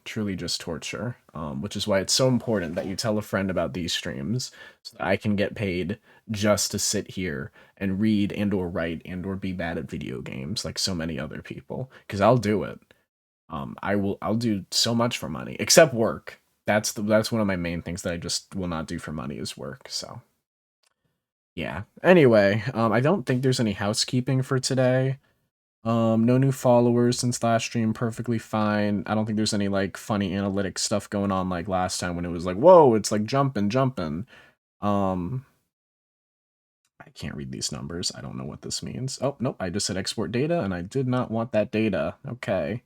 truly just torture, which is why it's so important that you tell a friend about these streams so that I can get paid just to sit here and read and or write and or be bad at video games like so many other people. Because I'll do it. I'll do so much for money, except work. That's one of my main things that I just will not do for money is work. So yeah. Anyway, I don't think there's any housekeeping for today. No new followers since last stream, perfectly fine. I don't think there's any like funny analytic stuff going on like last time when it was like, whoa, it's like jumping. Um, I can't read these numbers. I don't know what this means. Oh, nope, I just said export data and I did not want that data. Okay.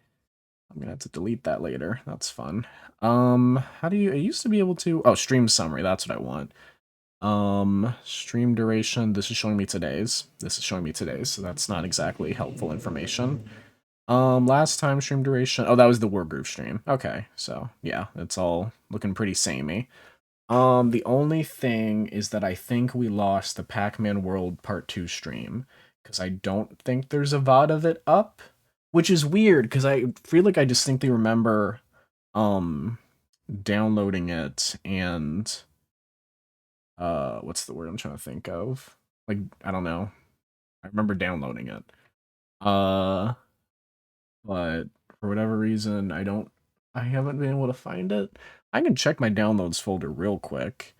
I'm gonna have to delete that later. That's fun. How do you, it used to be able to, oh, stream summary, that's what I want. Stream duration, this is showing me today's. This is showing me today's, so that's not exactly helpful information. Last time stream duration, oh, that was the Wargroove stream. Okay, so yeah, it's all looking pretty samey. The only thing is that I think we lost the Pac-Man World Part 2 stream, because I don't think there's a VOD of it up, which is weird, because I feel like I distinctly remember, um, downloading it and, what's the word I'm trying to think of? Like, I don't know. I remember downloading it. Uh, but for whatever reason, I haven't been able to find it. I can check my downloads folder real quick,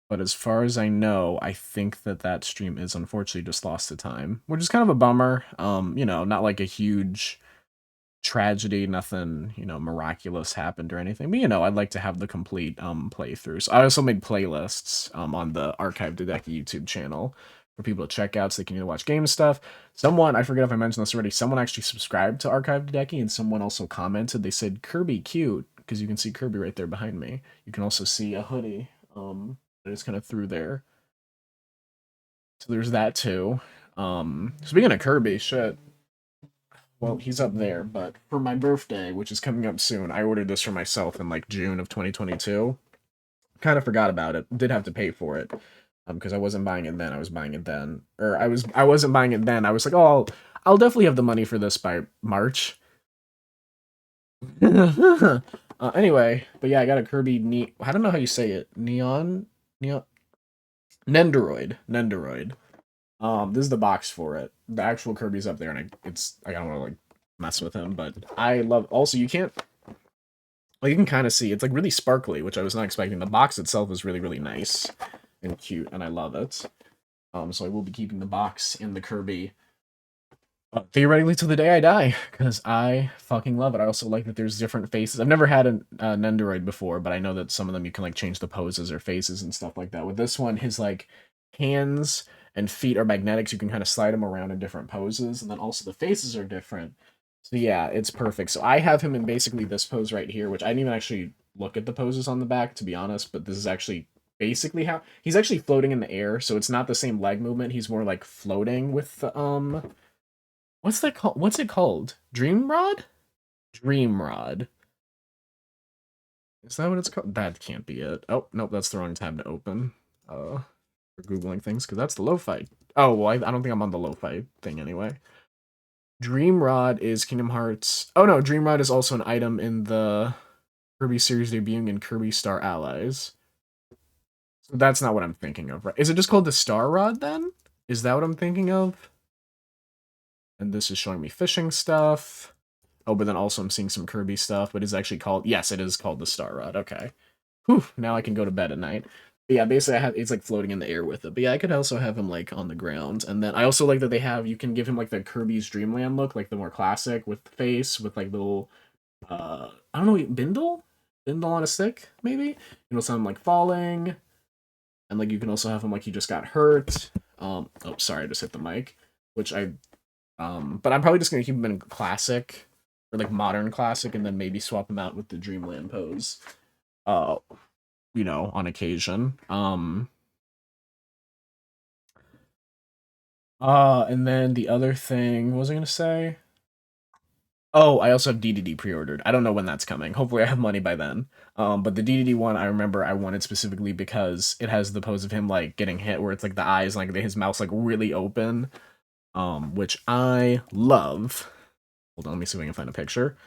but as far as I know, I think that that stream is unfortunately just lost to time, which is kind of a bummer. Not like a huge tragedy, nothing, miraculous happened or anything, but I'd like to have the complete playthroughs. I also made playlists on the Archive Dodeki YouTube channel for people to check out so they can watch game stuff. Someone, I forget if I mentioned this already, someone actually subscribed to Archive Dodeki and someone also commented. They said Kirby cute, because you can see Kirby right there behind me. You can also see a hoodie that is kind of through there. So there's that too. Speaking of Kirby, shit. Well, he's up there, but for my birthday, which is coming up soon, I ordered this for myself in like June of 2022. Kind of forgot about it. Did have to pay for it. Because I wasn't buying it then, I was buying it then. Or I wasn't buying it then. I was like, "Oh, I'll definitely have the money for this by March." Anyway, but yeah, I got a I don't know how you say it. Neon Nendoroid. This is the box for it. The actual Kirby's up there, and I don't want to like mess with him, but I love. Also, you can't. Well, you can kind of see it's like really sparkly, which I was not expecting. The box itself is really really nice and cute, and I love it. So I will be keeping the box and the Kirby. Theoretically to the day I die, because I fucking love it. I also like that there's different faces. I've never had a Nendoroid before, but I know that some of them you can like change the poses or faces and stuff like that. With this one, his like hands and feet are magnetics. You can kind of slide him around in different poses, and then also the faces are different. So yeah, it's perfect. So I have him in basically this pose right here, which I didn't even actually look at the poses on the back, to be honest, but this is actually basically how he's actually floating in the air, so it's not the same leg movement. He's more like floating with the what's that called? What's it called? Dream Rod? Dream Rod. Is that what it's called? That can't be it. Oh, nope, that's the wrong tab to open. For Googling things, because that's the lo-fi. Oh, well, I don't think I'm on the lo-fi thing anyway. Dream Rod is Kingdom Hearts. Oh no, Dream Rod is also an item in the Kirby series debuting in Kirby Star Allies. So that's not what I'm thinking of, right? Is it just called the Star Rod then? Is that what I'm thinking of? And this is showing me fishing stuff. Oh, but then also I'm seeing some Kirby stuff, but it's actually called, yes, it is called the Star Rod. Okay. Whew, now I can go to bed at night. But yeah, basically it's like floating in the air with it. But yeah, I could also have him like on the ground. And then I also like that you can give him like the Kirby's Dreamland look, like the more classic with the face, with like little, I don't know, Bindle? Bindle on a stick, maybe? You know, some like falling. And like you can also have him like he just got hurt. Oh, sorry, I just hit the mic. But I'm probably just gonna keep him in classic or like modern classic, and then maybe swap him out with the Dreamland pose. Uh, on occasion. And then the other thing, what was I gonna say? Oh, I also have DDD pre-ordered. I don't know when that's coming. Hopefully, I have money by then. But the DDD one, I remember I wanted specifically because it has the pose of him like getting hit, where it's like the eyes, like his mouth's like really open. Which I love. Hold on, let me see if I can find a picture.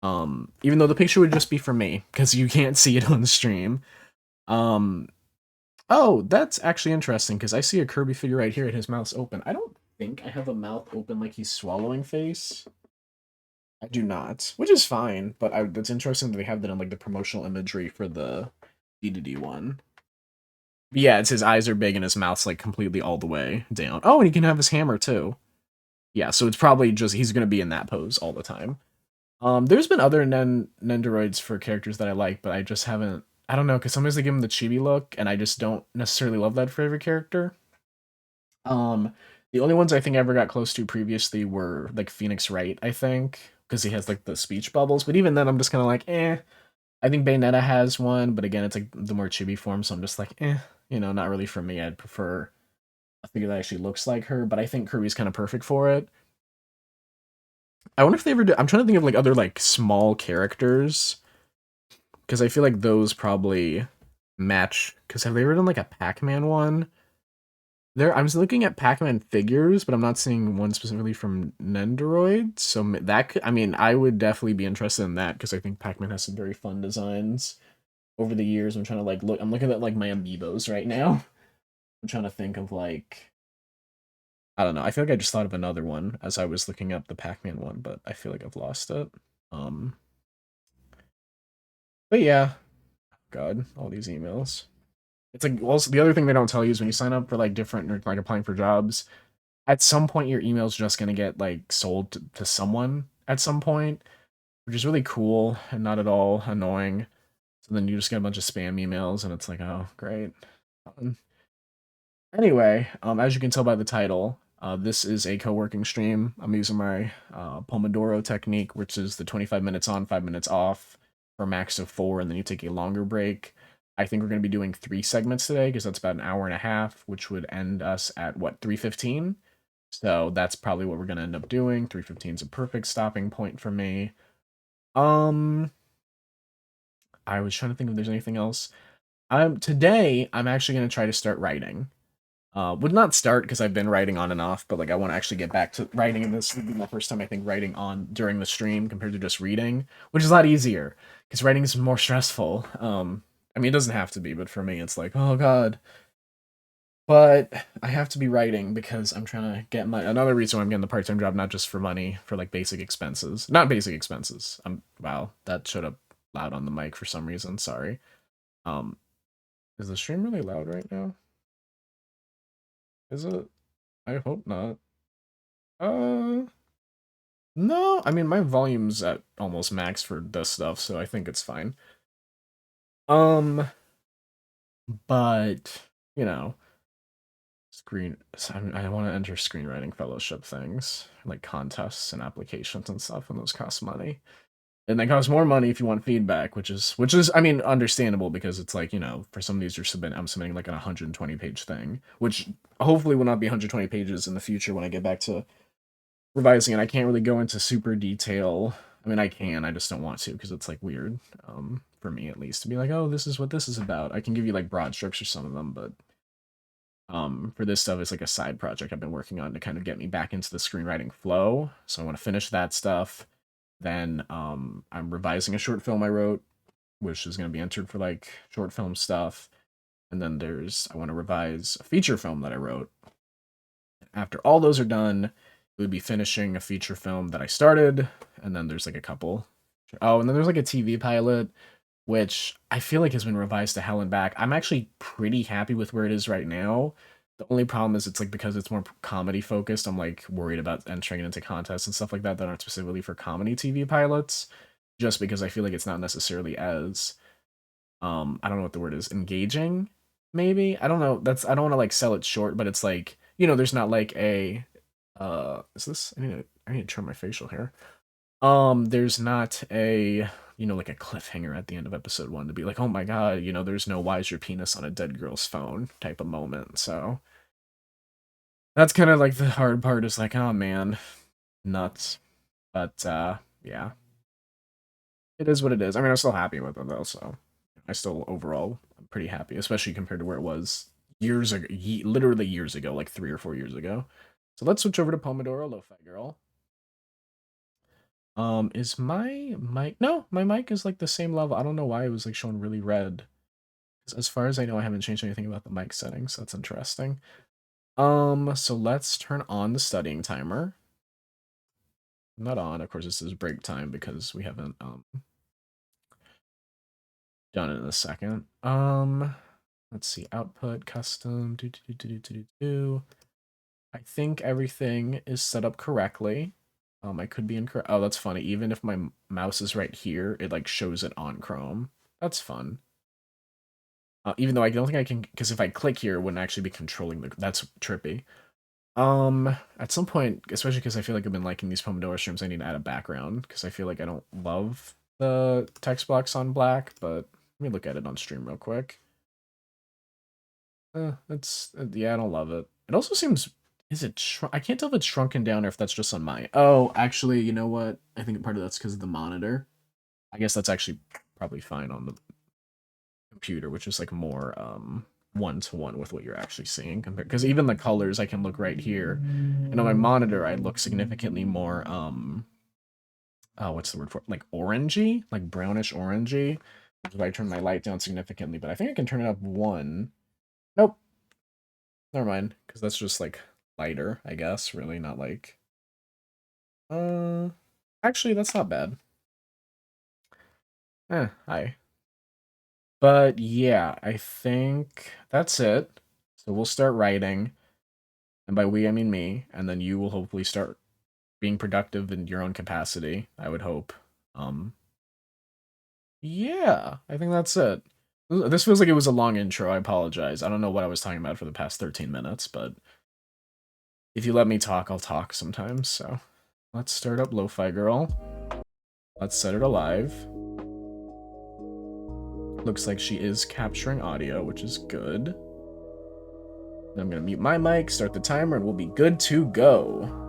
Even though the picture would just be for me because you can't see it on the stream. Um, oh, that's actually interesting because I see a Kirby figure right here and his mouth's open. I don't think I have a mouth open like he's swallowing face. I do not, which is fine, but that's interesting that they have that in like the promotional imagery for the D one. But yeah, it's his eyes are big and his mouth's like completely all the way down. Oh, and he can have his hammer too. Yeah, so it's probably just he's gonna be in that pose all the time. There's been other Nendoroids for characters that I like, but I just haven't. I don't know, because sometimes they give him the chibi look, and I just don't necessarily love that for every character. Um, the only ones I think I ever got close to previously were like Phoenix Wright, I think, because he has like the speech bubbles. But even then, I'm just kind of like, eh. I think Bayonetta has one, but again, it's like the more chibi form, so I'm just like, eh, not really for me. I'd prefer a figure that actually looks like her, but I think Kirby's kind of perfect for it. I wonder if they ever do. I'm trying to think of like other like small characters because I feel like those probably match. Because have they ever done like a Pac-Man one? There, I was looking at Pac-Man figures, but I'm not seeing one specifically from Nendoroid. So that could, I mean, I would definitely be interested in that because I think Pac-Man has some very fun designs over the years. I'm trying to like look. I'm looking at like my amiibos right now. I'm trying to think of like I don't know. I feel like I just thought of another one as I was looking up the Pac-Man one, but I feel like I've lost it. Um, but yeah, God, all these emails. It's like also the other thing they don't tell you is when you sign up for like different or like applying for jobs, at some point your email's just gonna get like sold to someone at some point, which is really cool and not at all annoying. So then you just get a bunch of spam emails and it's like, oh, great. Anyway, as you can tell by the title, this is a co-working stream. I'm using my Pomodoro technique, which is the 25 minutes on, 5 minutes off for a max of 4, and then you take a longer break. I think we're going to be doing 3 segments today because that's about an hour and a half, which would end us at what 3:15. So that's probably what we're going to end up doing. 3:15 is a perfect stopping point for me. Um, I was trying to think if there's anything else. Today I'm actually going to try to start writing. Would not start because I've been writing on and off, but like I want to actually get back to writing, and this would be my first time I think writing on during the stream compared to just reading, which is a lot easier because writing is more stressful. I mean it doesn't have to be, but for me it's like oh god. But I have to be writing because I'm trying to get my another reason why I'm getting the part time job, not just for money, for like basic expenses, not basic expenses. Wow, that showed up loud on the mic for some reason. Sorry. Um, is the stream really loud right now? Is it? I hope not. Uh, no, I mean my volume's at almost max for this stuff, so I think it's fine. Um, but you know, screen. I want to enter screenwriting fellowship things like contests and applications and stuff, and those cost money. And they cost more money if you want feedback, which is I mean understandable because it's like for some of these I'm submitting like a 120-page thing, which hopefully will not be 120 pages in the future when I get back to revising, and I can't really go into super detail. I mean, I can, I just don't want to because it's like weird, for me at least, to be like, oh, this is what this is about. I can give you like broad strokes for some of them, but for this stuff, it's like a side project I've been working on to kind of get me back into the screenwriting flow. So I want to finish that stuff. Then I'm revising a short film I wrote, which is going to be entered for like short film stuff. And then I want to revise a feature film that I wrote. After all those are done, it would be finishing a feature film that I started, and then there's like a couple. Oh, and then there's like a TV pilot, which I feel like has been revised to hell and back. I'm actually pretty happy with where it is right now. The only problem is it's like because it's more comedy focused, I'm like worried about entering it into contests and stuff like that aren't specifically for comedy TV pilots, just because I feel like it's not necessarily as I don't know what the word is, engaging, maybe. I don't know. I don't want to like sell it short, but it's like, there's not like a is this I need to trim my facial hair. There's not a like a cliffhanger at the end of episode 1 to be like, "Oh my god, there's no why is your penis on a dead girl's phone" type of moment. So, that's kind of like the hard part is like, "Oh man, nuts." But yeah. It is what it is. I mean, I'm still happy with it though, so I still overall I'm pretty happy, especially compared to where it was years ago, literally years ago, like 3 or 4 years ago. So let's switch over to Pomodoro Lo-Fi Girl. Is my mic? No, my mic is like the same level. I don't know why it was like showing really red. As far as I know, I haven't changed anything about the mic settings. That's interesting. So let's turn on the studying timer. Not on, of course, this is break time because we haven't done it in a second. Let's see, output, custom, do. I think everything is set up correctly. I could be incorrect. Oh, that's funny. Even if my mouse is right here, it like shows it on Chrome. That's fun. Even though I don't think I can, because if I click here, it wouldn't actually be controlling the. That's trippy. At some point, especially because I feel like I've been liking these Pomodoro streams, I need to add a background because I feel like I don't love the text box on black. But let me look at it on stream real quick. It's yeah, I don't love it. It also seems. Is it I can't tell if it's shrunken down or if that's just on my. Oh, actually, you know what? I think part of that's because of the monitor. I guess that's actually probably fine on the computer, which is like more one-to-one with what you're actually seeing compared, because even the colors I can look right here, and on my monitor I look significantly more oh, what's the word for it? Like orangey, like brownish orangey. If I turn my light down significantly, but I think I can turn it up one. Nope, never mind, because that's just like lighter, I guess. Really, not like uh, actually that's not bad. Hi. But yeah, I think that's it. So we'll start writing. And by we, I mean me. And then you will hopefully start being productive in your own capacity, I would hope. Um, yeah, I think that's it. This feels like it was a long intro. I apologize. I don't know what I was talking about for the past 13 minutes, but if you let me talk, I'll talk sometimes. So let's start up Lo-Fi Girl. Let's set it alive. Looks like she is capturing audio, which is good. Then I'm going to mute my mic, start the timer, and we'll be good to go.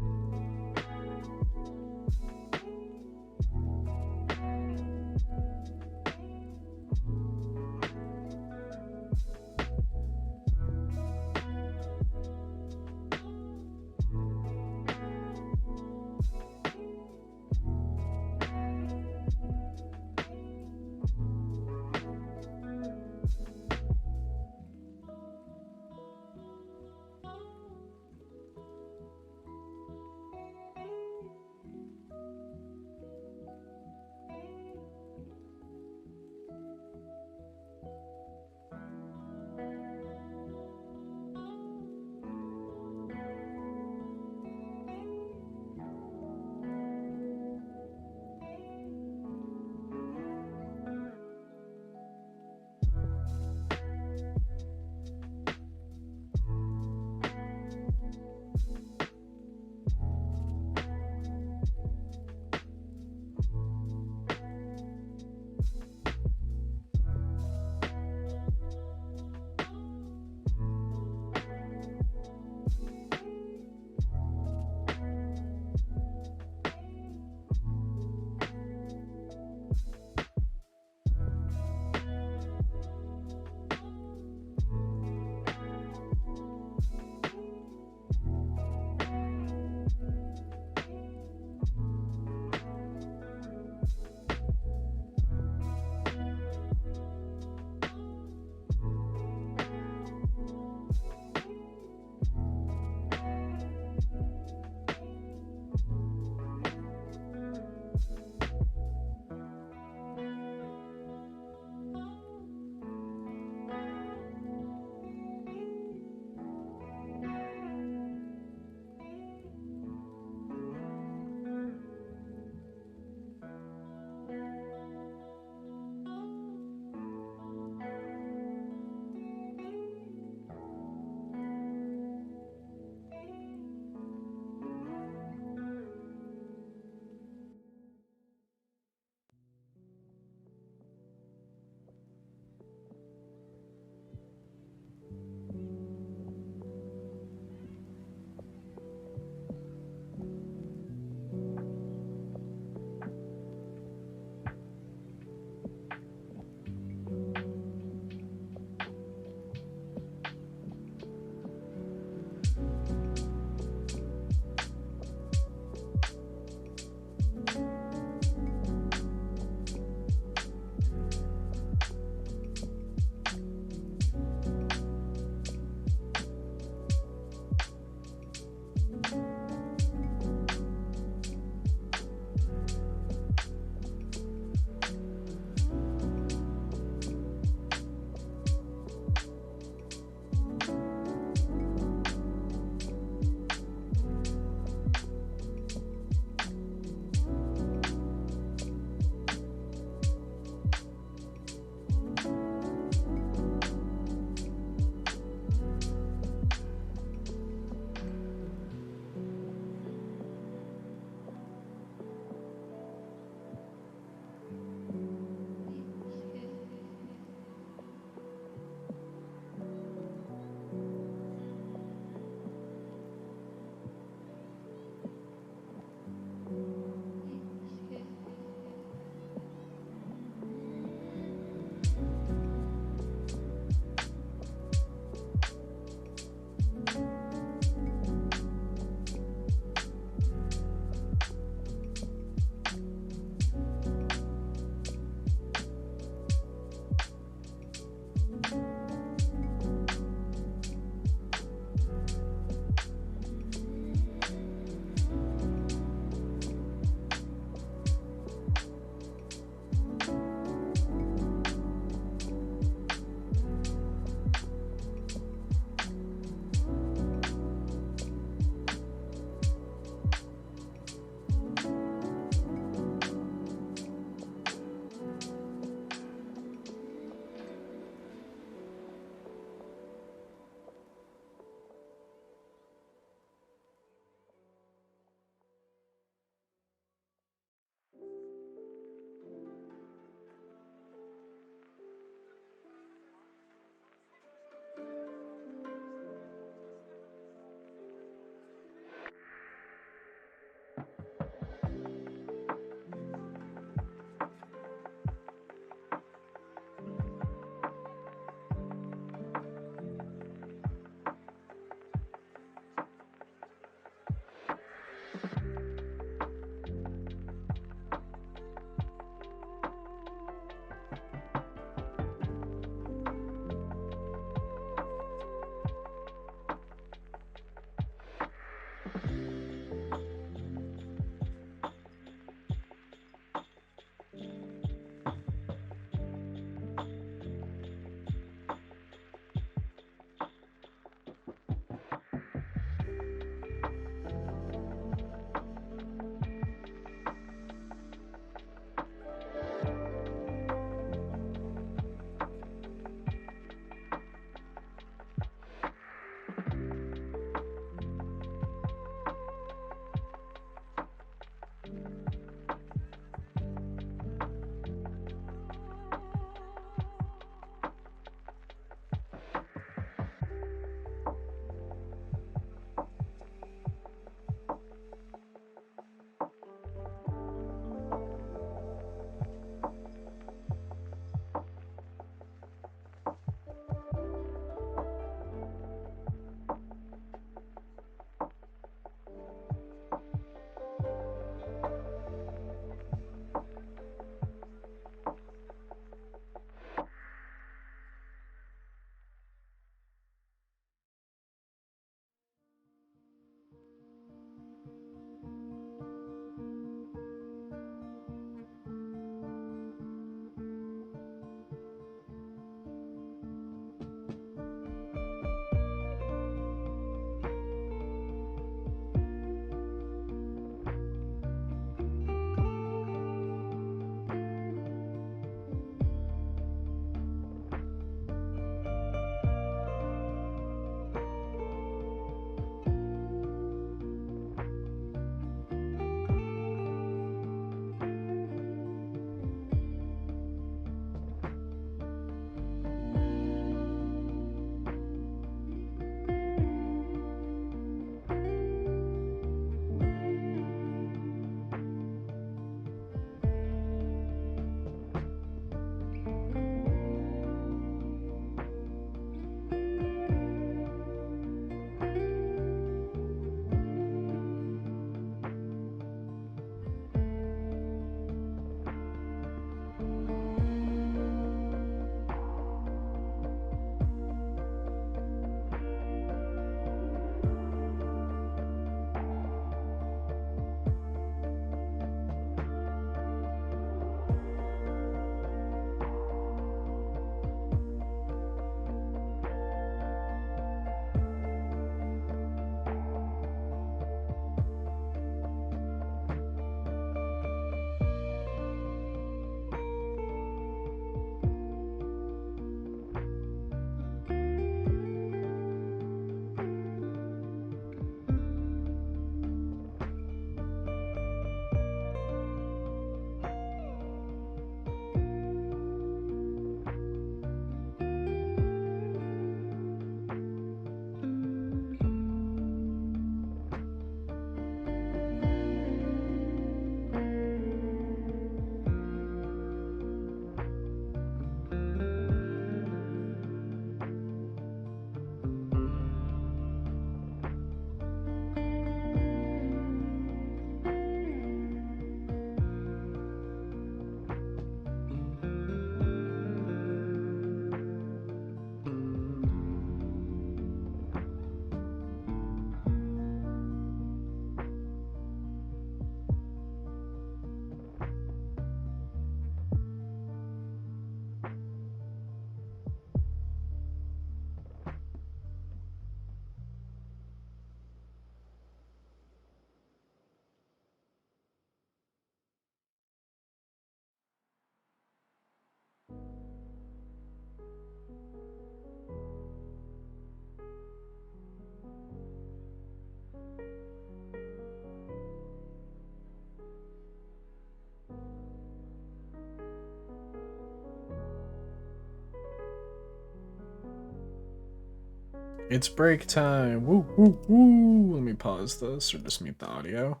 It's break time. Woo, woo, woo. Let me pause this or just mute the audio.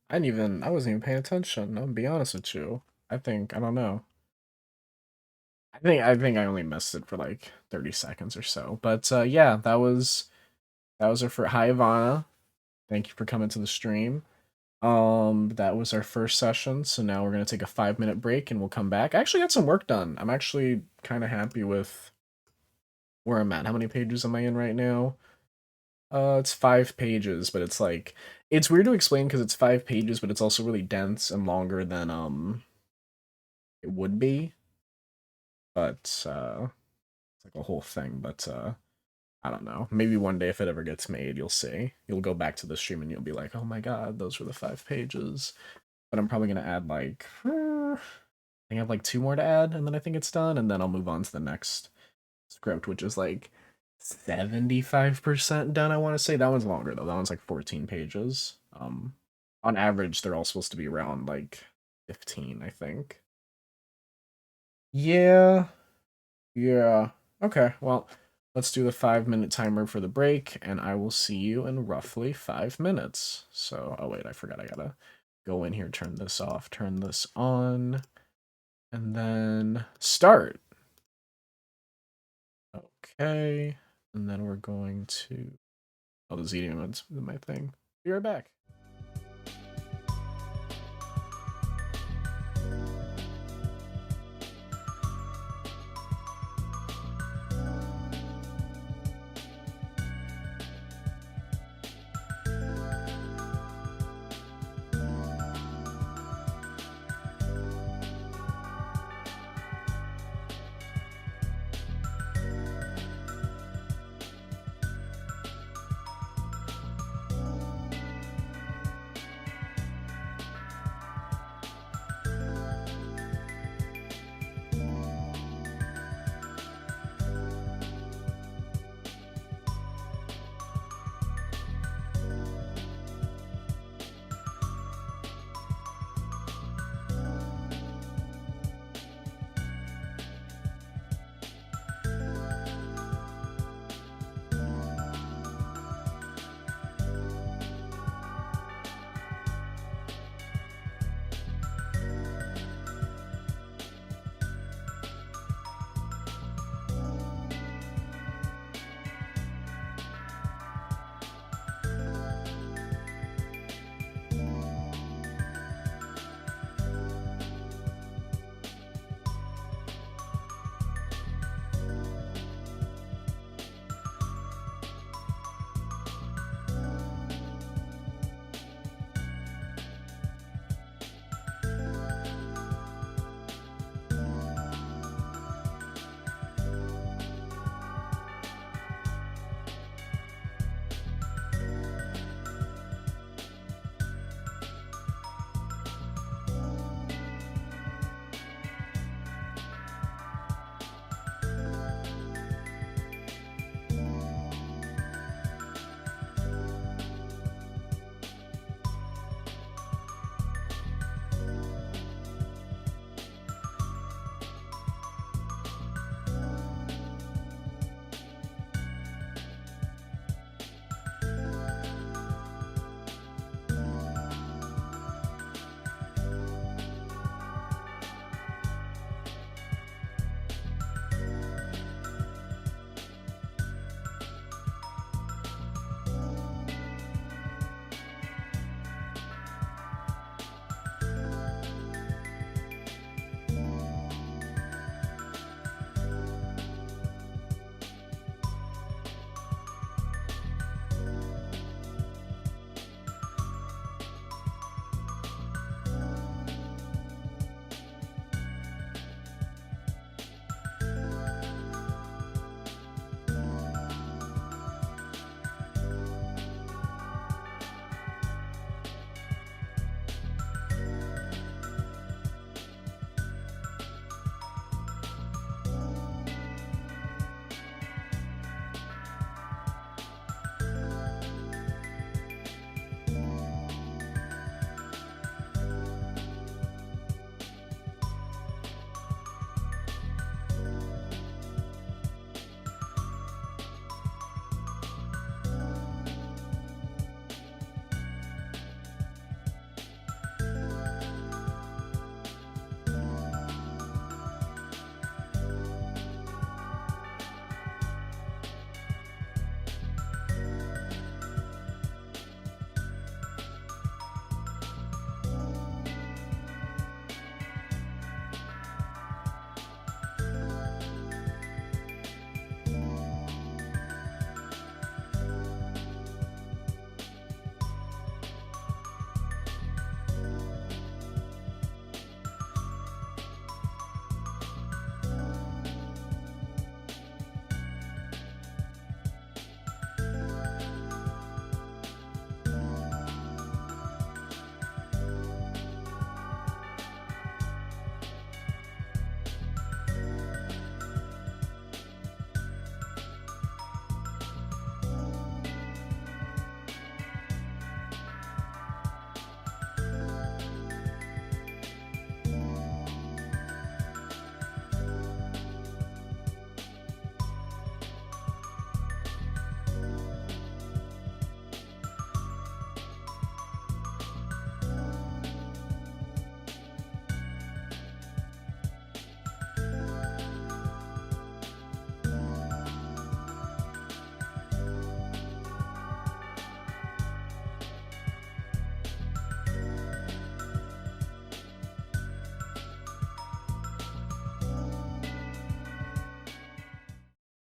I wasn't even paying attention. I'm gonna be honest with you. I don't know. I think I only missed it for like 30 seconds or so. But yeah, that was our first. Hi, Ivana. Thank you for coming to the stream. That was our first session. So now we're gonna take a 5-minute break and we'll come back. I actually got some work done. I'm actually kind of happy with where I'm at. How many pages am I in right now? It's 5 pages, but it's like it's weird to explain because it's 5 pages, but it's also really dense and longer than it would be. But it's like a whole thing. But I don't know. Maybe one day if it ever gets made, you'll see. You'll go back to the stream and you'll be like, oh my god, those were the 5 pages. But I'm probably gonna add like I think I have like 2 more to add, and then I think it's done, and then I'll move on to the next script, which is like 75% done, I want to say. That one's longer though. That one's like 14 pages. On average, they're all supposed to be around like 15, I think. Yeah. Yeah. Okay. Well, let's do the 5-minute timer for the break, and I will see you in roughly 5 minutes. So, oh wait, I forgot I gotta go in here, turn this off, turn this on, and then start. Okay. And then we're going to, oh, the eating mode's my thing. Be right back.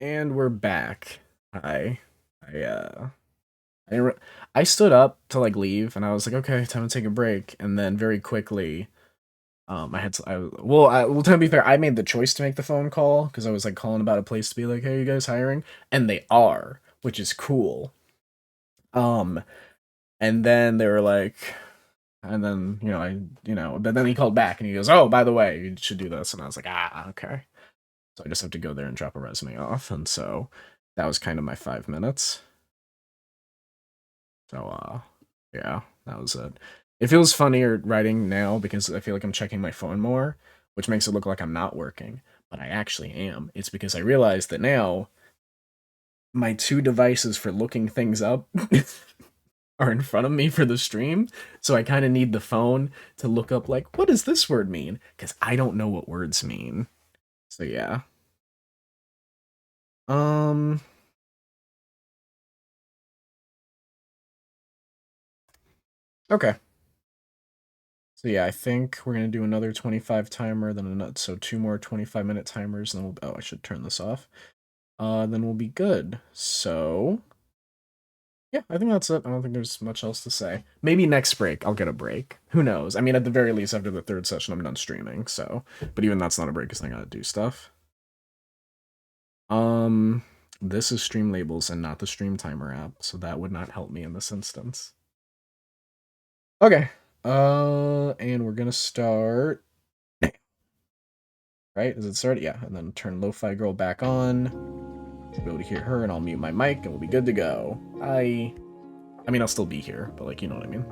And we're back. Hi. I I, re- I stood up to like leave, and I was like, okay, time to take a break. And then very quickly, I had to. Well, to be fair, I made the choice to make the phone call because I was like calling about a place to be like, hey, you guys hiring? And they are, which is cool. Um, and then they were like, and then but then he called back and he goes, oh, by the way, you should do this, and I was like, ah, okay. So I just have to go there and drop a resume off, and so that was kind of my 5 minutes. So yeah, that was it. It feels funnier writing now because I feel like I'm checking my phone more, which makes it look like I'm not working, but I actually am. It's because I realized that now my two devices for looking things up are in front of me for the stream, so I kind of need the phone to look up like what does this word mean because I don't know what words mean. So yeah. Um okay. So yeah, I think we're gonna do another 25 timer, then another, so two more 25-minute timers, and then I should turn this off. Then we'll be good. So yeah, I think that's it. I don't think there's much else to say. Maybe next break I'll get a break. Who knows? I mean, at the very least, after the third session, I'm done streaming. So, but even that's not a break because I gotta do stuff. Um, this is Stream Labels and not the Stream Timer app, so that would not help me in this instance. Okay. And we're gonna start. Right? Is it started? Yeah. And then turn Lo-Fi Girl back on. You'll be able to hear her, and I'll mute my mic, and we'll be good to go. I mean, I'll still be here, but like, you know what I mean.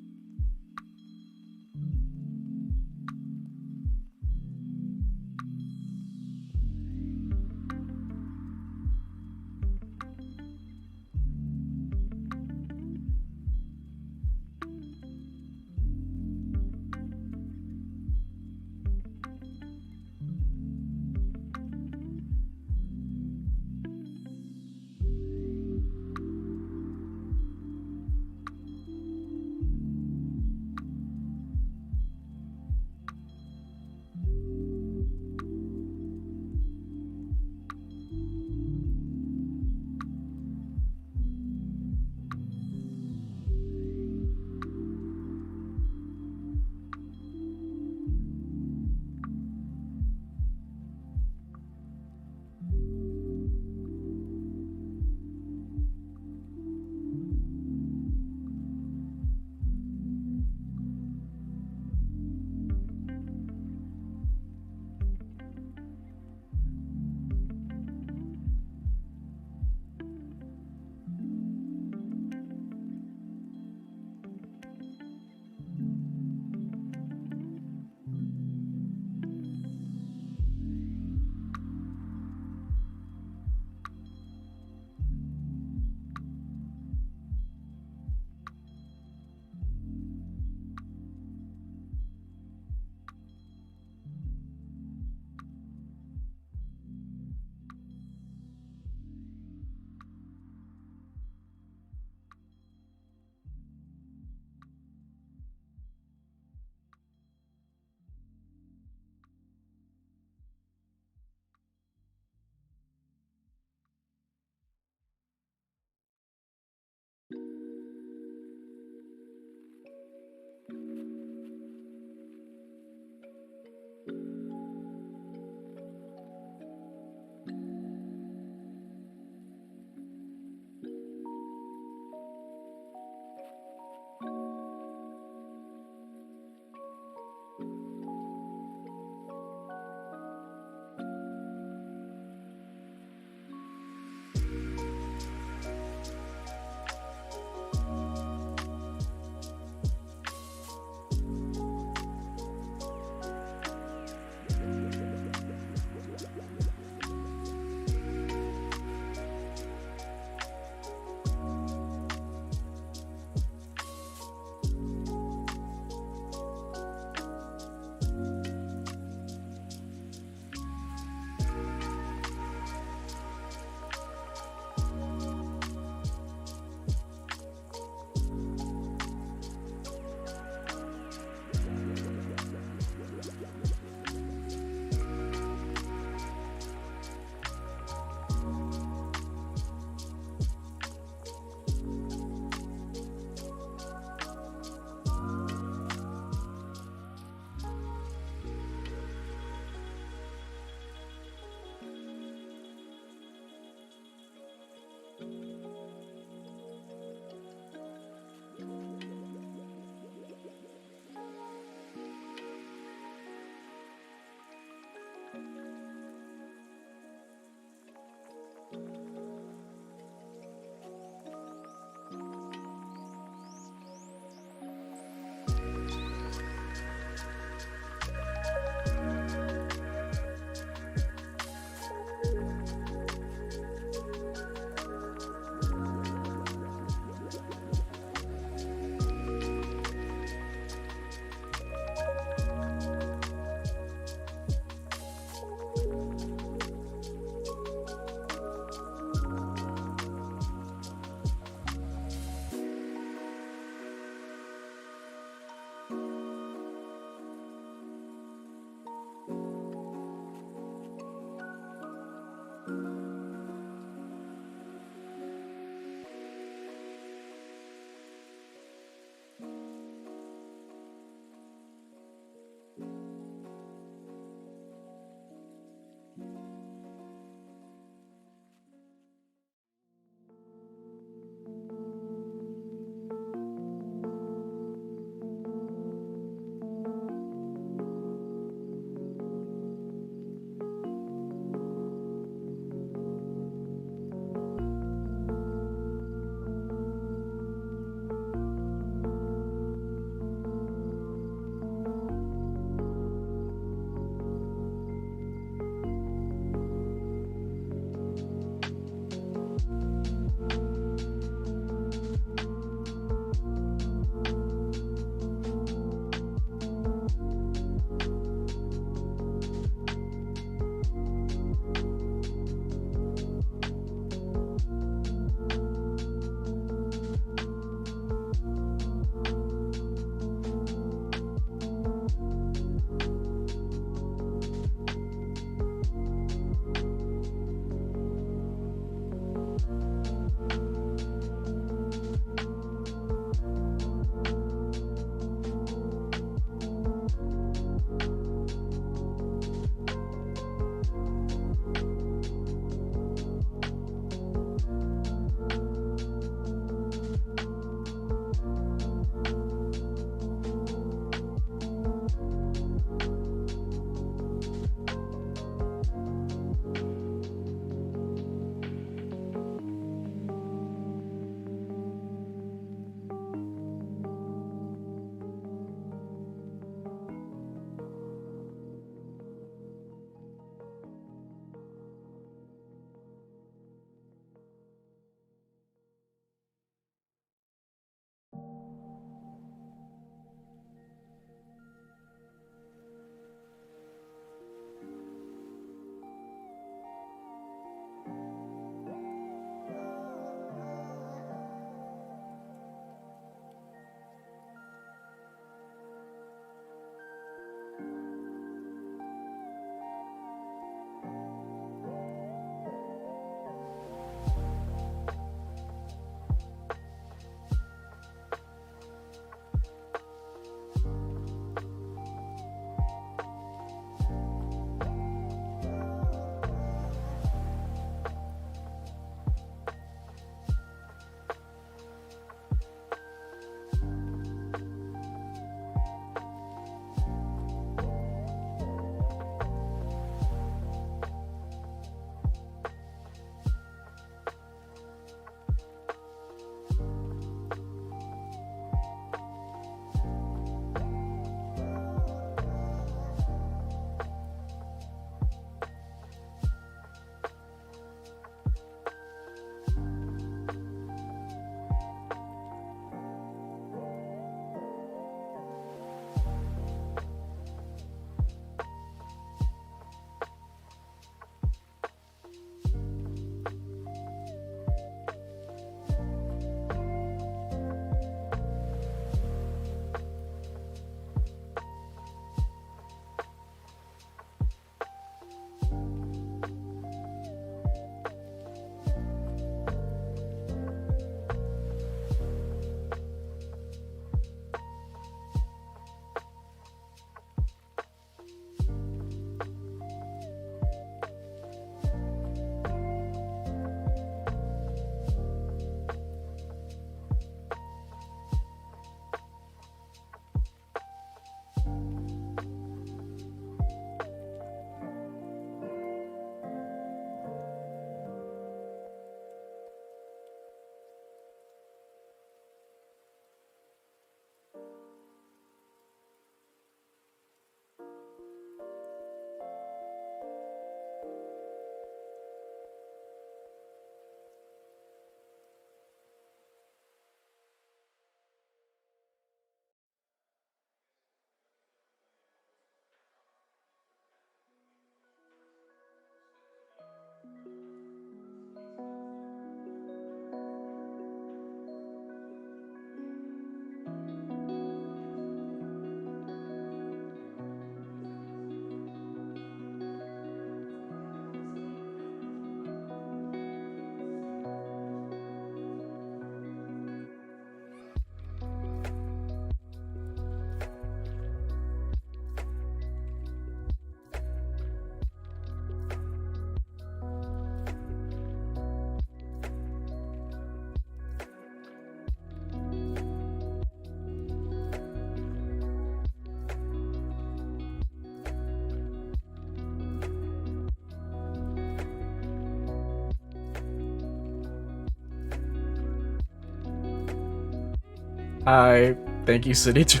Hi. Thank you, City.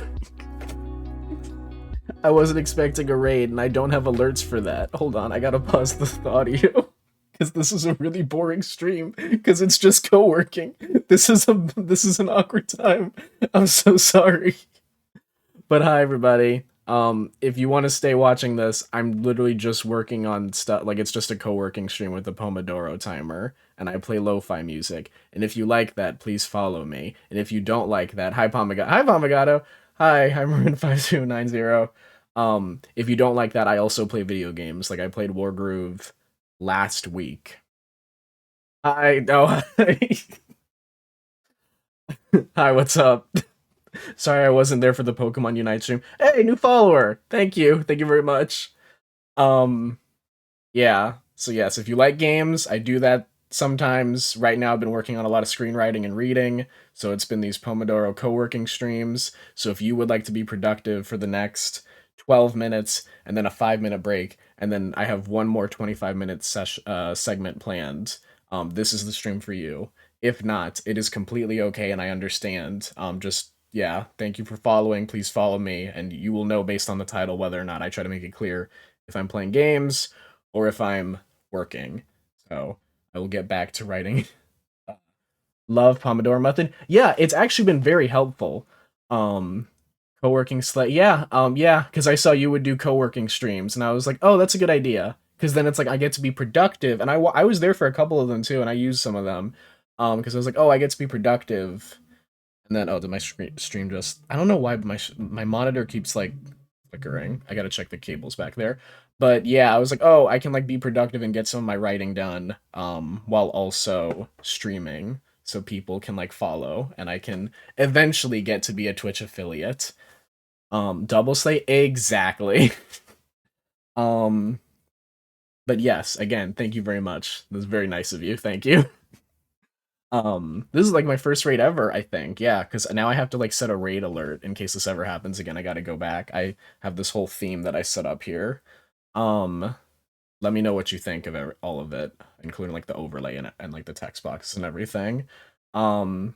I wasn't expecting a raid, and I don't have alerts for that. Hold on, I gotta pause the audio. Because this is a really boring stream. Because it's just co-working. This is an awkward time. I'm so sorry. But hi everybody. If you want to stay watching this, I'm literally just working on stuff. Like it's just a co-working stream with a Pomodoro timer, and I play lo-fi music. And if you like that, please follow me. And if you don't like that, hi Pomegado. Hi Pomegado. Hi, I'm Maroon5290. If you don't like that, I also play video games. Like I played Wargroove last week. Hi, no, hi, what's up? Sorry I wasn't there for the Pokemon Unite stream. Hey, new follower. Thank you. Thank you very much. Um yeah. So yes, if you like games, I do that sometimes. Right now I've been working on a lot of screenwriting and reading, so it's been these Pomodoro co-working streams. So if you would like to be productive for the next 12 minutes and then a 5-minute break, and then I have one more 25-minute segment planned, this is the stream for you. If not, it is completely okay and I understand. Just yeah, thank you for following. Please follow me, and you will know based on the title whether or not I try to make it clear if I'm playing games or if I'm working. So I will get back to writing. Love Pomodoro method. Yeah, it's actually been very helpful. Um, co-working yeah, because I saw you would do co-working streams, and I was like, oh, that's a good idea. Because then it's like I get to be productive, and I was there for a couple of them too, and I used some of them. Because I was like, oh, I get to be productive. And then, oh, did my stream just? I don't know why my monitor keeps like flickering. I gotta check the cables back there. But yeah, I was like, oh, I can like be productive and get some of my writing done, while also streaming, so people can like follow, and I can eventually get to be a Twitch affiliate. Double slay exactly. um, but yes, again, thank you very much. This is very nice of you. Thank you. This is like my first raid ever, I think. Yeah, because now I have to like set a raid alert in case this ever happens again. I gotta go back. I have this whole theme that I set up here. Um, Let me know what you think of all of it, including like the overlay and like the text box and everything. Um,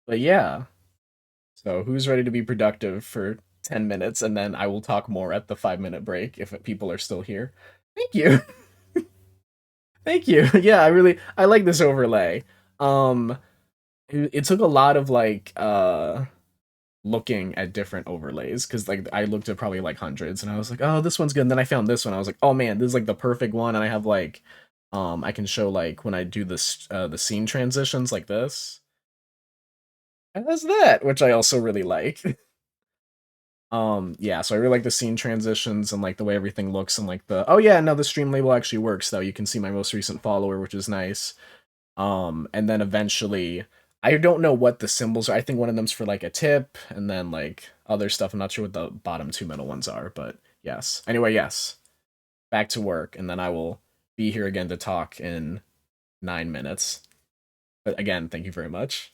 but yeah. So who's ready to be productive for 10 minutes, and then I will talk more at the 5-minute break if people are still here. Thank you. Thank you. Yeah, I like this overlay. Um it took a lot of like looking at different overlays, because like I looked at probably like hundreds, and I was like, oh, this one's good, and then I found this one. I was like, oh man, this is like the perfect one. And I have like I can show like when I do this the scene transitions like this, and that's that, which I also really like. Yeah, so I really like the scene transitions and like the way everything looks, and like the, oh yeah, no, the stream label actually works though. You can see my most recent follower, which is nice. And then eventually, I don't know what the symbols are. I think one of them's for like a tip, and then like other stuff. I'm not sure what the bottom two middle ones are, but yes. Anyway, yes. Back to work, and then I will be here again to talk in 9 minutes. But again, thank you very much.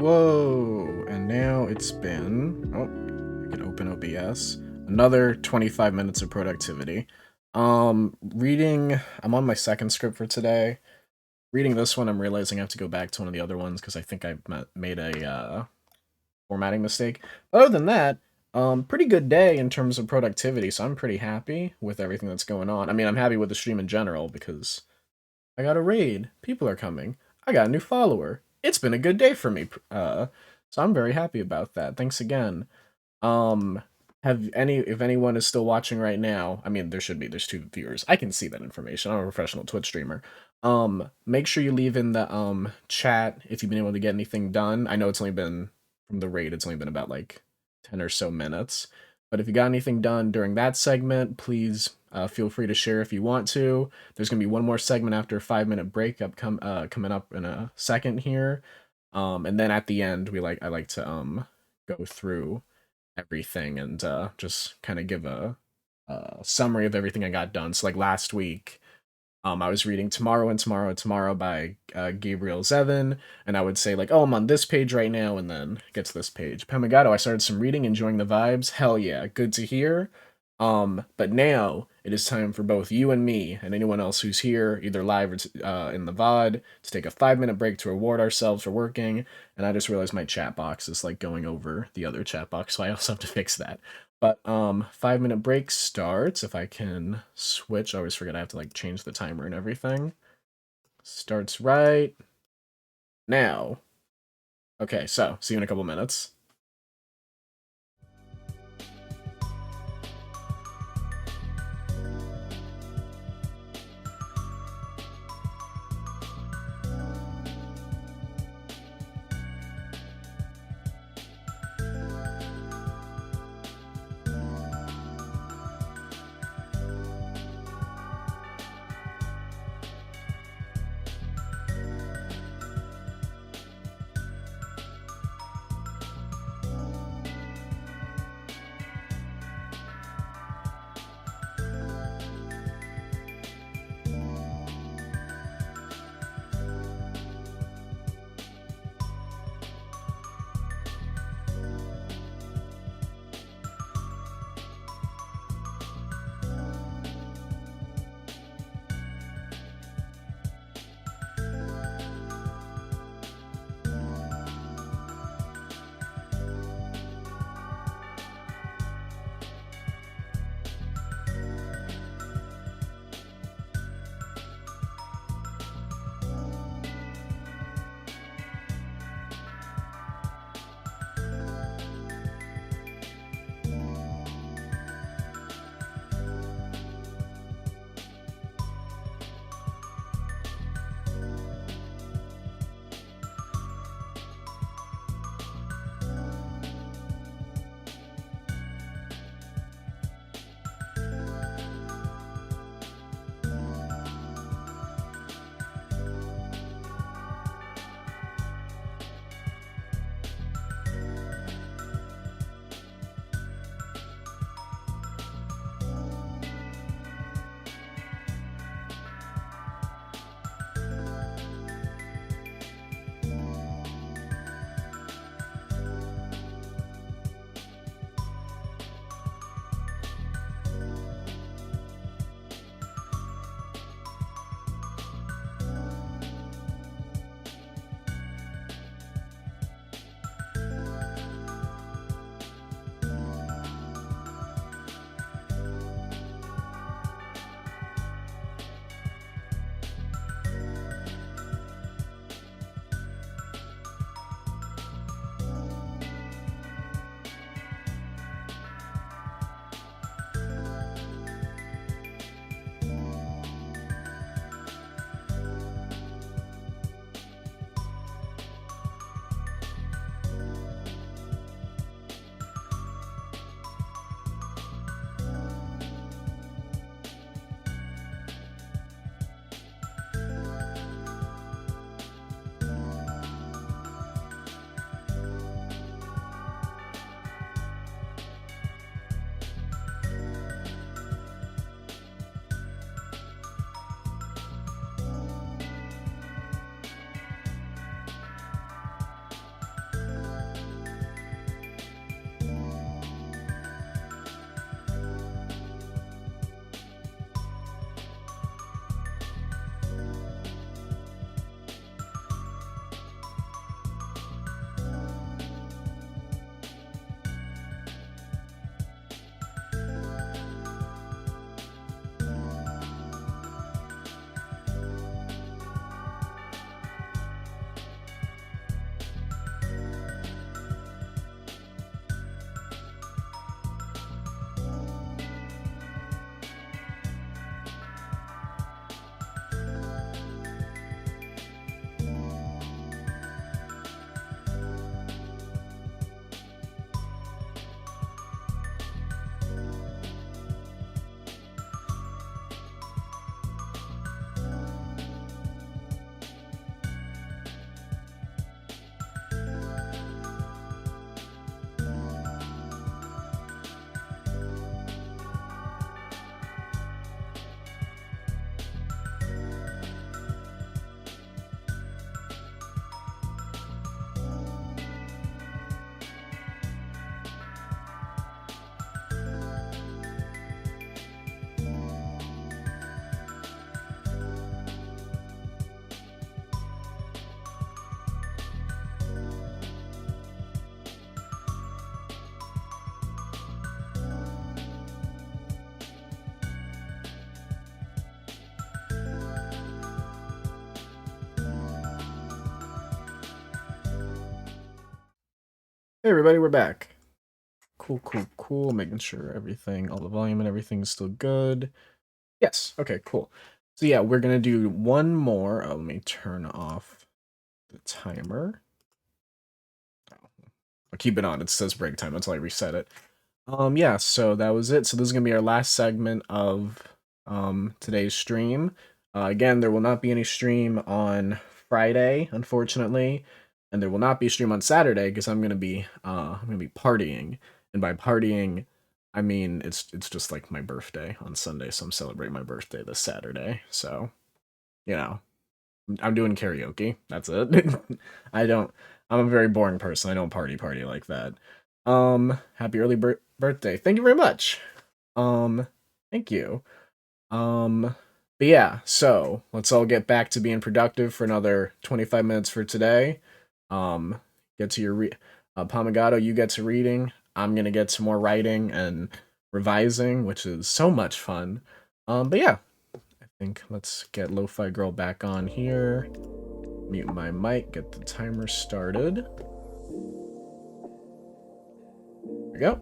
Whoa, and now it's been, oh, I can open OBS, another 25 minutes of productivity. Reading, I'm on my second script for today. Reading this one, I'm realizing I have to go back to one of the other ones because I think I made a formatting mistake. Other than that, pretty good day in terms of productivity, so I'm pretty happy with everything that's going on. I mean, I'm happy with the stream in general because I got a raid. People are coming. I got a new follower. It's been a good day for me. So I'm very happy about that. Thanks again. Um, if anyone is still watching right now, I mean, there's 2 viewers. I can see that information. I'm a professional Twitch streamer. Make sure you leave in the chat if you've been able to get anything done. I know it's only been from the raid. It's only been about like 10 or so minutes. But if you got anything done during that segment, please feel free to share if you want to. There's gonna be one more segment after a 5-minute break coming up in a second here. And then at the end, I like to go through everything and just kind of give a summary of everything I got done. So like last week, I was reading Tomorrow and Tomorrow and Tomorrow by Gabriel Zevin, and I would say like, oh, I'm on this page right now, and then get to this page. Pemigato, I started some reading, enjoying the vibes. Hell yeah, good to hear. But now it is time for both you and me, and anyone else who's here, either live or in the VOD, to take a 5-minute break to reward ourselves for working. And I just realized my chat box is like going over the other chat box, so I also have to fix that. But 5-minute break starts. If I can switch, I always forget I have to like change the timer and everything. Starts right now. Okay, so see you in a couple minutes. Hey everybody, we're back. Cool, cool, cool. Making sure everything, all the volume and everything is still good. Yes, okay, cool. So yeah, we're gonna do one more. Oh, let me turn off the timer. I'll keep it on. It says break time until I reset it. Yeah, so that was it. So this is gonna be our last segment of today's stream. Again, there will not be any stream on Friday, unfortunately, and there will not be a stream on Saturday because I'm gonna be partying. And by partying, I mean it's just like my birthday on Sunday, so I'm celebrating my birthday this Saturday. So, you know, I'm doing karaoke. That's it. I don't. I'm a very boring person. I don't party like that. Happy early birthday. Thank you very much. Um, thank you. But yeah, so let's all get back to being productive for another 25 minutes for today. Um, get to your Pomagato, you get to reading. I'm gonna get some more writing and revising, which is so much fun. But yeah, I think let's get Lo-Fi Girl back on here. Mute my mic, get the timer started. There we go.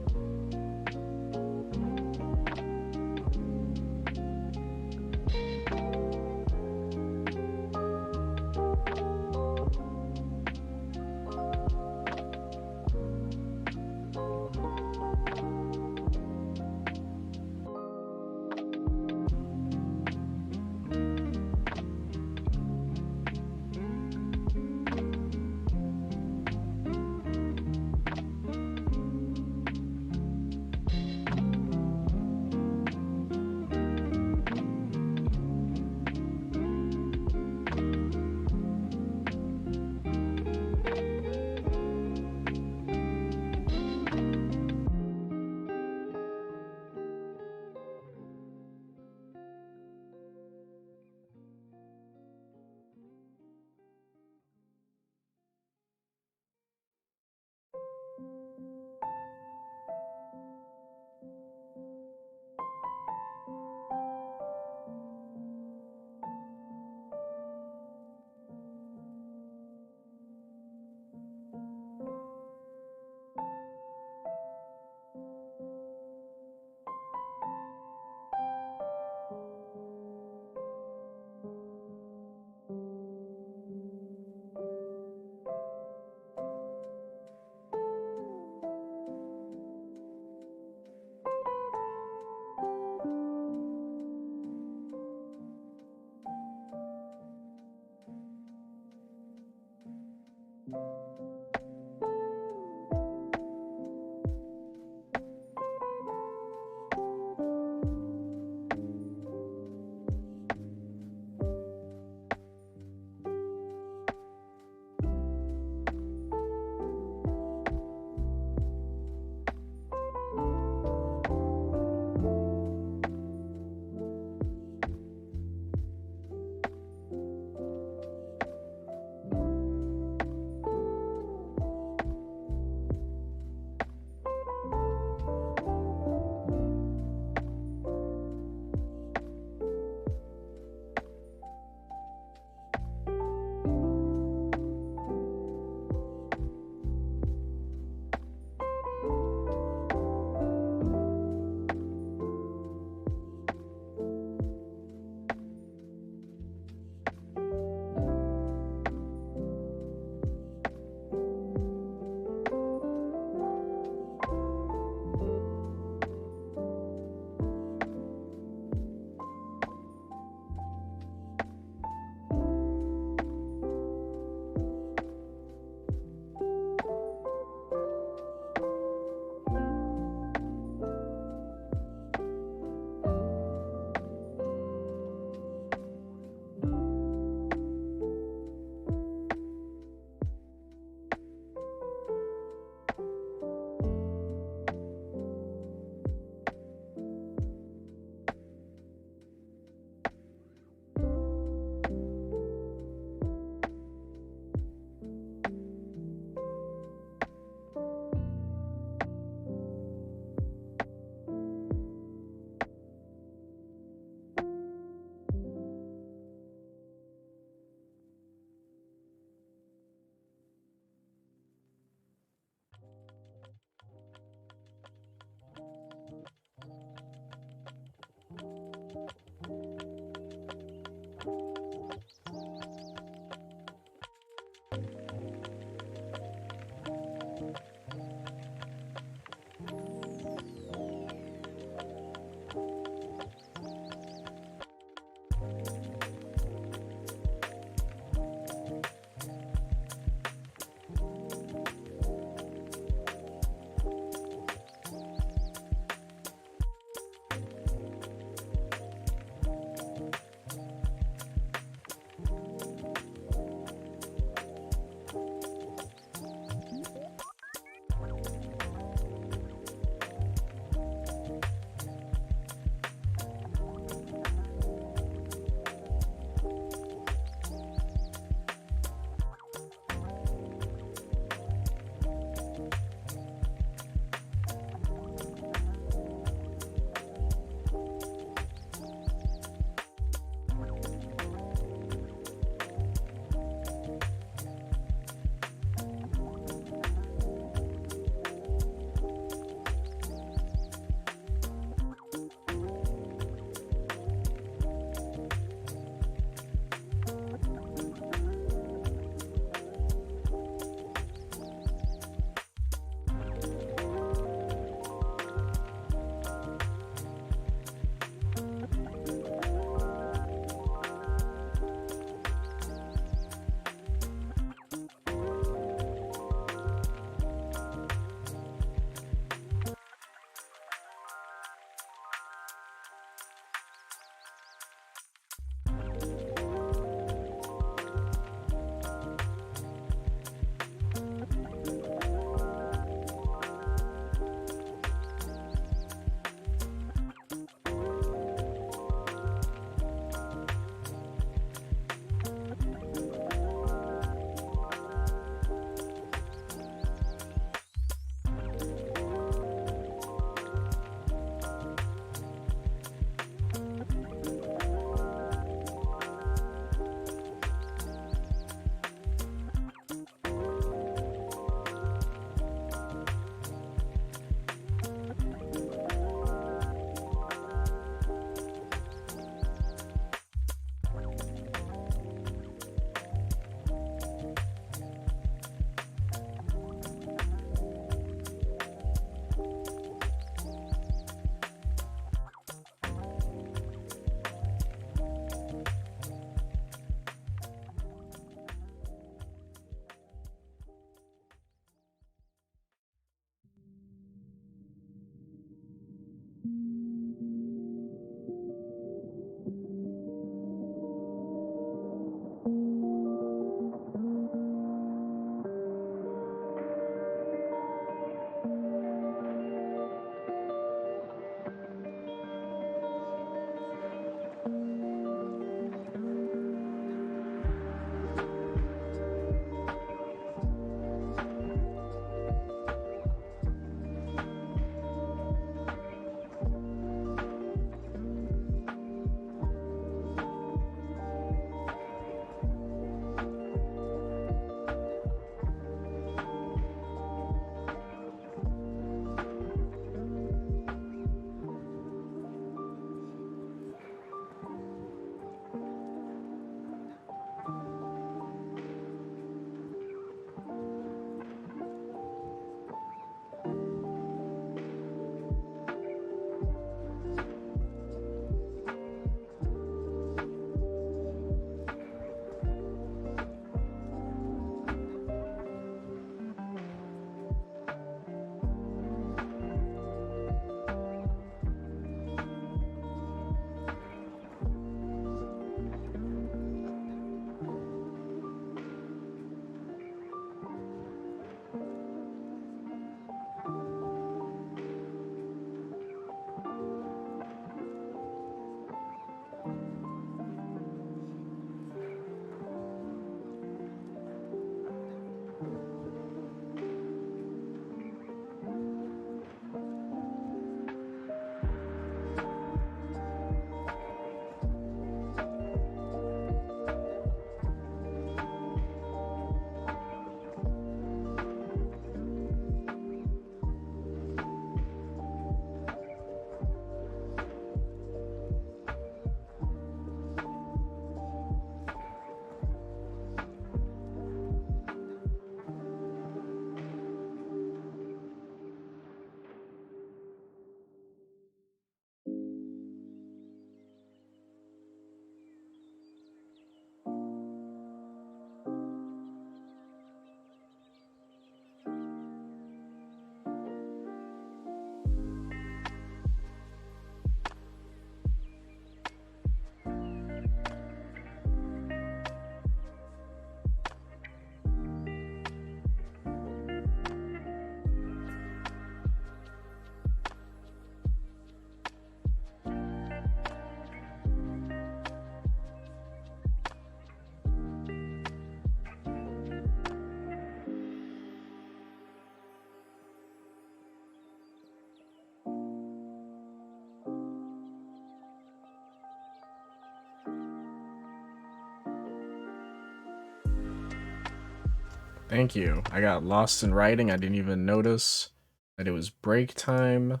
Thank you. I got lost in writing. I didn't even notice that it was break time.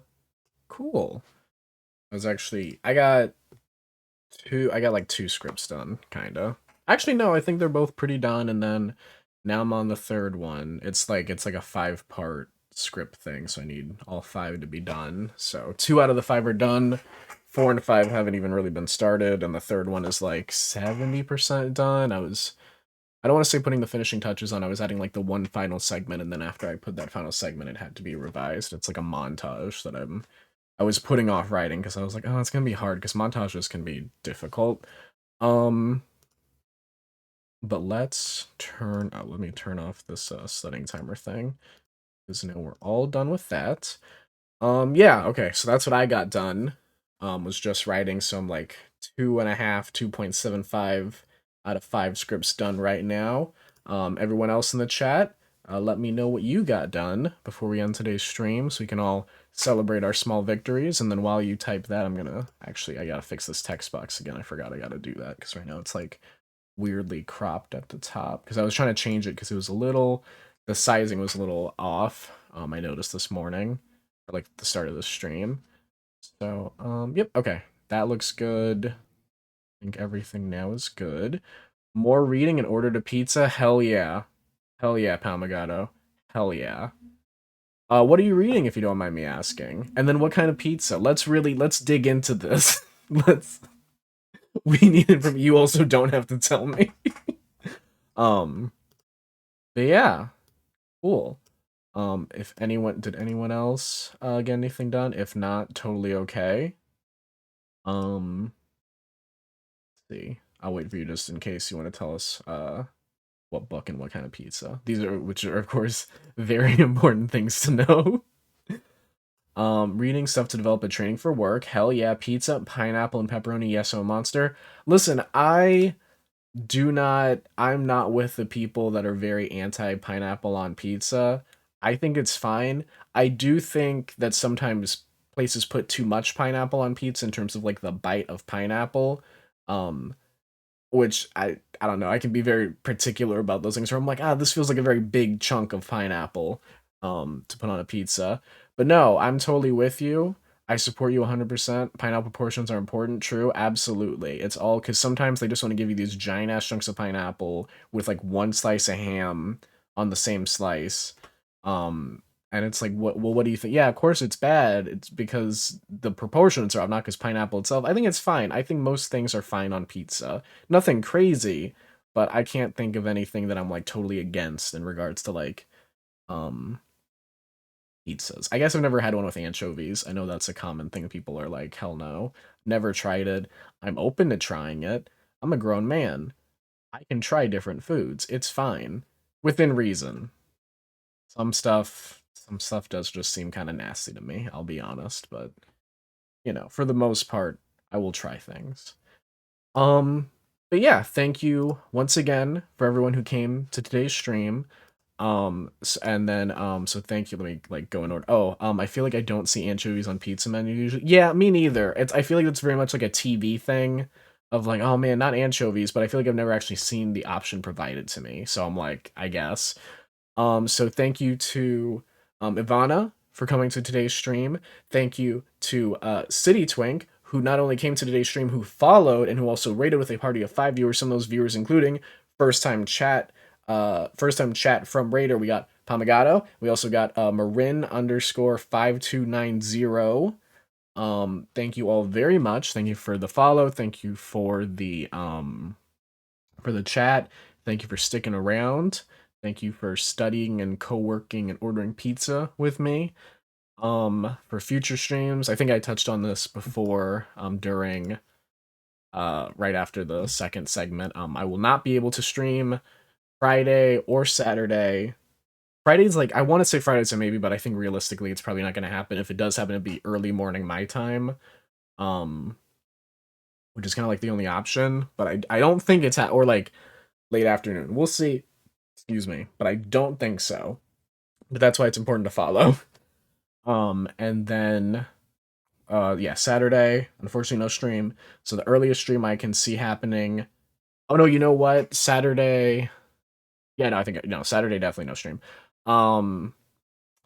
Cool. I got like two scripts done, kinda. Actually, no, I think they're both pretty done, and then now I'm on the third one. It's like a 5-part script thing, so I need all five to be done. So two out of the five are done. Four and five haven't even really been started, and the third one is like 70% done. I don't want to say putting the finishing touches on. I was adding like the one final segment, and then after I put that final segment, it had to be revised. It's like a montage that I was putting off writing because I was like, oh, it's gonna be hard because montages can be difficult. Um, but let me turn off this setting timer thing because now we're all done with that. Yeah, okay, so that's what I got done. Was just writing some like 2.75 out of 5 scripts done right now. Everyone else in the chat, let me know what you got done before we end today's stream so we can all celebrate our small victories. And then while you type that, I gotta fix this text box again. I forgot I gotta do that because right now it's like weirdly cropped at the top because I was trying to change it because the sizing was a little off. I noticed this morning, or like the start of the stream. So, yep, okay, that looks good. I think everything now is good. More reading and order to pizza? Hell yeah, Palmagato. Hell yeah. What are you reading if you don't mind me asking? And then what kind of pizza? Let's dig into this. let's we need it from you also don't have to tell me. um, but yeah, cool. If anyone did anyone else get anything done? If not, totally okay. Let's see. I'll wait for you just in case you want to tell us what book and what kind of pizza. Which are of course very important things to know. Reading stuff to develop a training for work. Hell yeah, pizza, pineapple and pepperoni, yes, oh monster. Listen, I'm not with the people that are very anti pineapple on pizza. I think it's fine. I do think that sometimes places put too much pineapple on pizza in terms of like the bite of pineapple. Um, which I don't know. I can be very particular about those things where I'm like, this feels like a very big chunk of pineapple to put on a pizza. But no, I'm totally with you. I support you 100%. Pineapple portions are important, true, absolutely. It's all cuz sometimes they just want to give you these giant ass chunks of pineapple with like one slice of ham on the same slice. Um and it's like, what do you think? Yeah, of course it's bad. It's because the proportions are off, not because pineapple itself. I think it's fine. I think most things are fine on pizza. Nothing crazy, but I can't think of anything that I'm like totally against in regards to like um pizzas. I guess I've never had one with anchovies. I know that's a common thing. People are like, hell no. Never tried it. I'm open to trying it. I'm a grown man. I can try different foods. It's fine. Within reason. Some stuff does just seem kind of nasty to me, I'll be honest, but for the most part, I will try things. Um, but yeah, thank you once again for everyone who came to today's stream. And then so thank you. Let me like go in order. Oh, I feel like I don't see anchovies on pizza menu usually. Yeah, me neither. I feel like that's very much like a TV thing of like, oh man, not anchovies, but I feel like I've never actually seen the option provided to me. So I'm like, I guess. So thank you to Ivana for coming to today's stream. Thank you to City Twink, who not only came to today's stream, who followed and who also rated with a party of 5 viewers. Some of those viewers including first time chat from Raider. We got Pomagato. We also got Marin underscore 5290. Thank you all very much. Thank you for the follow. Thank you for the chat. Thank you for sticking around. Thank you for studying and co-working and ordering pizza with me. For future streams, I think I touched on this before during right after the second segment. I will not be able to stream Friday or Saturday. Friday's like I want to say Friday, so maybe, but I think realistically it's probably not going to happen. If it does happen to be early morning my time, um, which is kind of like the only option. But I don't think it's or like late afternoon. We'll see. Excuse me, but I don't think so. But that's why it's important to follow. And then yeah, Saturday, unfortunately no stream. So the earliest stream I can see happening. Oh no, you know what? Saturday. Yeah, no, I think no, Saturday definitely no stream. Um,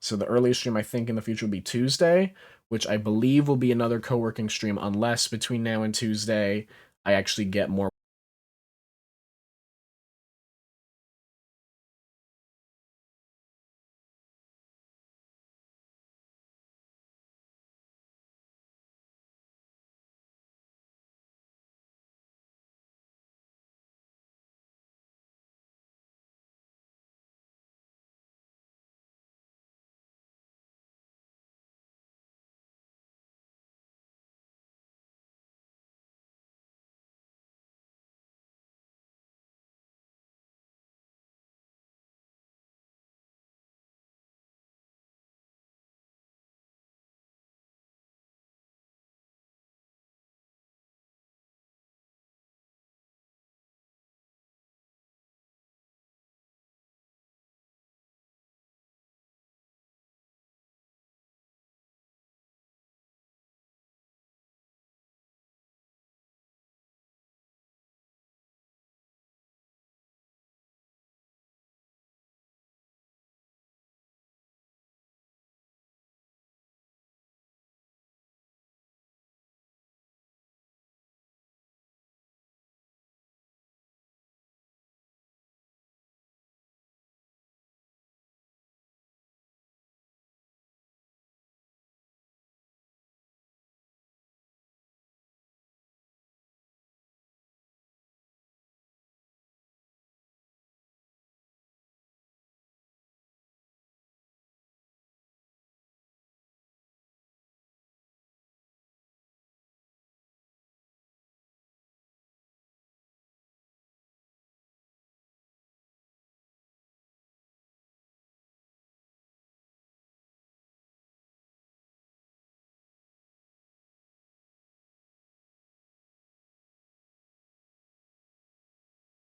so the earliest stream I think in the future will be Tuesday, which I believe will be another co-working stream unless between now and Tuesday I actually get more